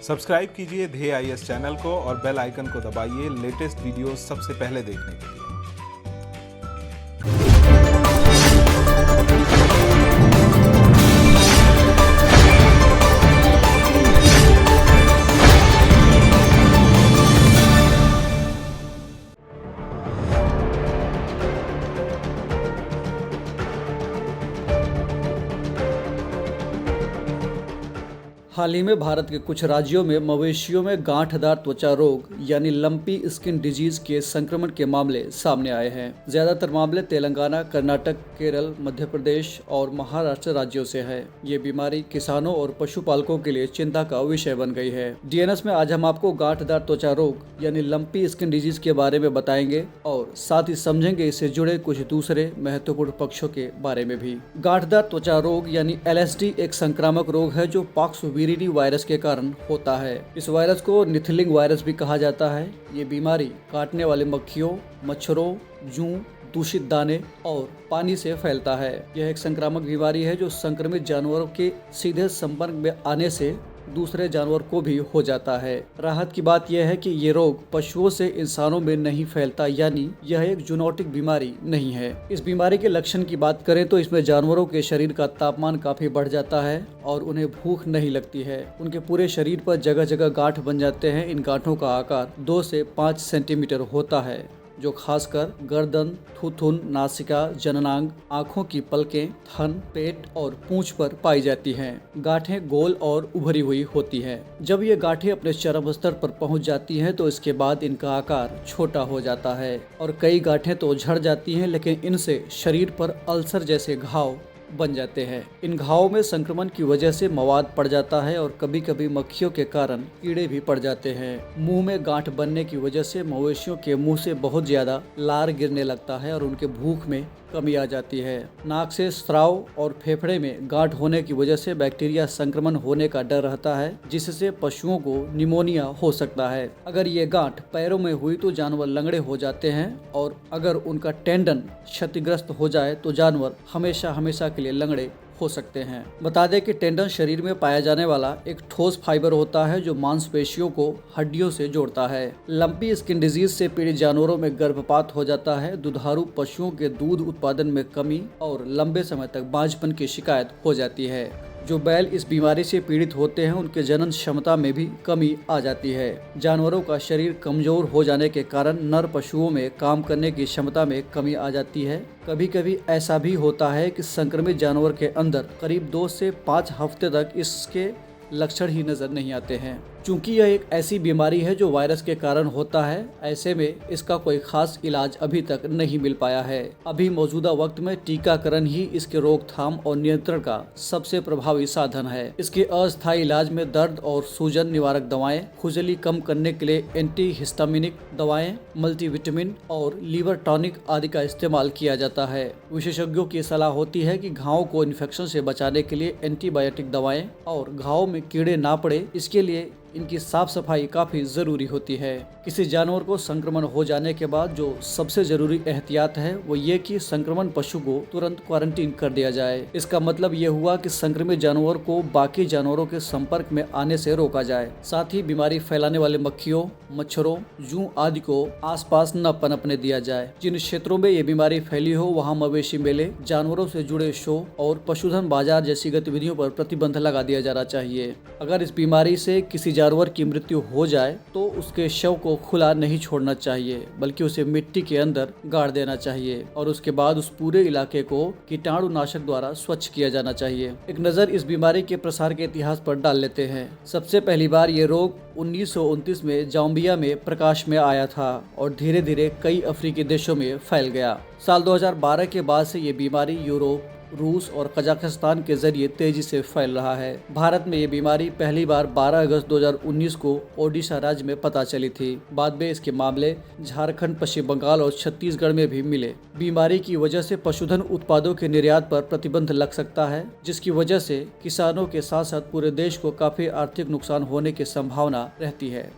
Subscribe कीजिए ध्येय IAS channel को और बेल आइकन को दबाइए लेटेस्ट वीडियो सबसे पहले देखने के लिए। हाल ही में भारत के कुछ राज्यों में मवेशियों में गांठदार त्वचा रोग यानी लंपी स्किन डिजीज के संक्रमण के मामले सामने आए हैं। ज्यादातर मामले तेलंगाना, कर्नाटक, केरल, मध्य प्रदेश और महाराष्ट्र राज्यों से है। ये बीमारी किसानों और पशुपालकों के लिए चिंता का विषय बन गई है। डीएनएस में आज हम आपको गांठदार त्वचा रोग यानी लंपी स्किन डिजीज के बारे में बताएंगे और साथ ही समझेंगे इससे जुड़े कुछ दूसरे महत्वपूर्ण पक्षों के बारे में भी। गांठदार त्वचा रोग यानी LSD एक संक्रामक रोग है जो पॉक्सविरिडी वायरस के कारण होता है। इस वायरस को निथलिंग वायरस भी कहा जाता है। ये बीमारी काटने वाले मक्खियों, मच्छरों, जूं, दूषित दाने और पानी से फैलता है। यह एक संक्रामक बीमारी है जो संक्रमित जानवरों के सीधे संपर्क में आने से दूसरे जानवर को भी हो जाता है। राहत की बात यह है कि ये रोग पशुओं से इंसानों में नहीं फैलता, यानी यह एक जूनोटिक बीमारी नहीं है। इस बीमारी के लक्षण की बात करें तो इसमें जानवरों के शरीर का तापमान काफी बढ़ जाता है और उन्हें भूख नहीं लगती है। उनके पूरे शरीर पर जगह जगह गांठ बन जाते हैं। इन गांठों का आकार 2 से 5 सेंटीमीटर होता है जो खासकर गर्दन, थूथुन, नासिका, जननांग, आँखों की पलकें, थन, पेट और पूंछ पर पाई जाती हैं। गांठें गोल और उभरी हुई होती हैं। जब ये गांठें अपने चरम स्तर पर पहुंच जाती हैं तो इसके बाद इनका आकार छोटा हो जाता है और कई गांठें तो झड़ जाती हैं, लेकिन इनसे शरीर पर अल्सर जैसे घाव बन जाते हैं। इन घावों में संक्रमण की वजह से मवाद पड़ जाता है और कभी कभी मक्खियों के कारण कीड़े भी पड़ जाते हैं। मुंह में गांठ बनने की वजह से मवेशियों के मुंह से बहुत ज्यादा लार गिरने लगता है और उनके भूख में कमी आ जाती है। नाक से स्राव और फेफड़े में गांठ होने की वजह से बैक्टीरिया संक्रमण होने का डर रहता है, जिससे पशुओं को निमोनिया हो सकता है। अगर ये गांठ पैरों में हुई तो जानवर लंगड़े हो जाते हैं और अगर उनका टेंडन क्षतिग्रस्त हो जाए तो जानवर हमेशा हमेशा के लिए लंगड़े हो सकते हैं। बता दें कि टेंडन शरीर में पाया जाने वाला एक ठोस फाइबर होता है जो मांसपेशियों को हड्डियों से जोड़ता है। लंपी स्किन डिजीज से पीड़ित जानवरों में गर्भपात हो जाता है, दुधारू पशुओं के दूध उत्पादन में कमी और लंबे समय तक बांझपन की शिकायत हो जाती है। जो बैल इस बीमारी से पीड़ित होते हैं उनके जनन क्षमता में भी कमी आ जाती है। जानवरों का शरीर कमजोर हो जाने के कारण नर पशुओं में काम करने की क्षमता में कमी आ जाती है। कभी कभी ऐसा भी होता है कि संक्रमित जानवर के अंदर करीब 2 से 5 हफ्ते तक इसके लक्षण ही नजर नहीं आते हैं। चूंकि यह एक ऐसी बीमारी है जो वायरस के कारण होता है, ऐसे में इसका कोई खास इलाज अभी तक नहीं मिल पाया है। अभी मौजूदा वक्त में टीकाकरण ही इसके रोकथाम और नियंत्रण का सबसे प्रभावी साधन है। इसके अस्थायी इलाज में दर्द और सूजन निवारक दवाएं, खुजली कम करने के लिए एंटी हिस्टामिनिक दवाएं, मल्टीविटामिन और लीवर टॉनिक आदि का इस्तेमाल किया जाता है। विशेषज्ञों की सलाह होती है कि घाव को इन्फेक्शन से बचाने के लिए एंटीबायोटिक दवाएं और घाव में कीड़े ना पड़े, इसके लिए इनकी साफ सफाई काफी जरूरी होती है। किसी जानवर को संक्रमण हो जाने के बाद जो सबसे जरूरी एहतियात है वो ये कि संक्रमण पशु को तुरंत क्वारंटीन कर दिया जाए। इसका मतलब ये हुआ कि संक्रमित जानवर को बाकी जानवरों के संपर्क में आने से रोका जाए। साथ ही बीमारी फैलाने वाले मक्खियों, मच्छरों, जूं आदि को आसपास न पनपने दिया जाए। जिन क्षेत्रों में ये बीमारी फैली हो वहाँ मवेशी मेले, जानवरों से जुड़े शो और पशुधन बाजार जैसी गतिविधियों पर प्रतिबंध लगा दिया जाना चाहिए। अगर इस बीमारी से किसी जानवर की मृत्यु हो जाए तो उसके शव को खुला नहीं छोड़ना चाहिए, बल्कि उसे मिट्टी के अंदर गाड़ देना चाहिए और उसके बाद उस पूरे इलाके को कीटाणुनाशक द्वारा स्वच्छ किया जाना चाहिए। एक नज़र इस बीमारी के प्रसार के इतिहास पर डाल लेते हैं। सबसे पहली बार ये रोग 1929 में जाम्बिया में प्रकाश में आया था और धीरे धीरे कई अफ्रीकी देशों में फैल गया। साल 2012 के बाद से ये बीमारी यूरोप, रूस और कजाकिस्तान के जरिए तेजी से फैल रहा है। भारत में ये बीमारी पहली बार 12 अगस्त 2019 को ओडिशा राज्य में पता चली थी। बाद में इसके मामले झारखंड, पश्चिम बंगाल और छत्तीसगढ़ में भी मिले। बीमारी की वजह से पशुधन उत्पादों के निर्यात पर प्रतिबंध लग सकता है, जिसकी वजह से किसानों के साथ साथ पूरे देश को काफी आर्थिक नुकसान होने की संभावना रहती है।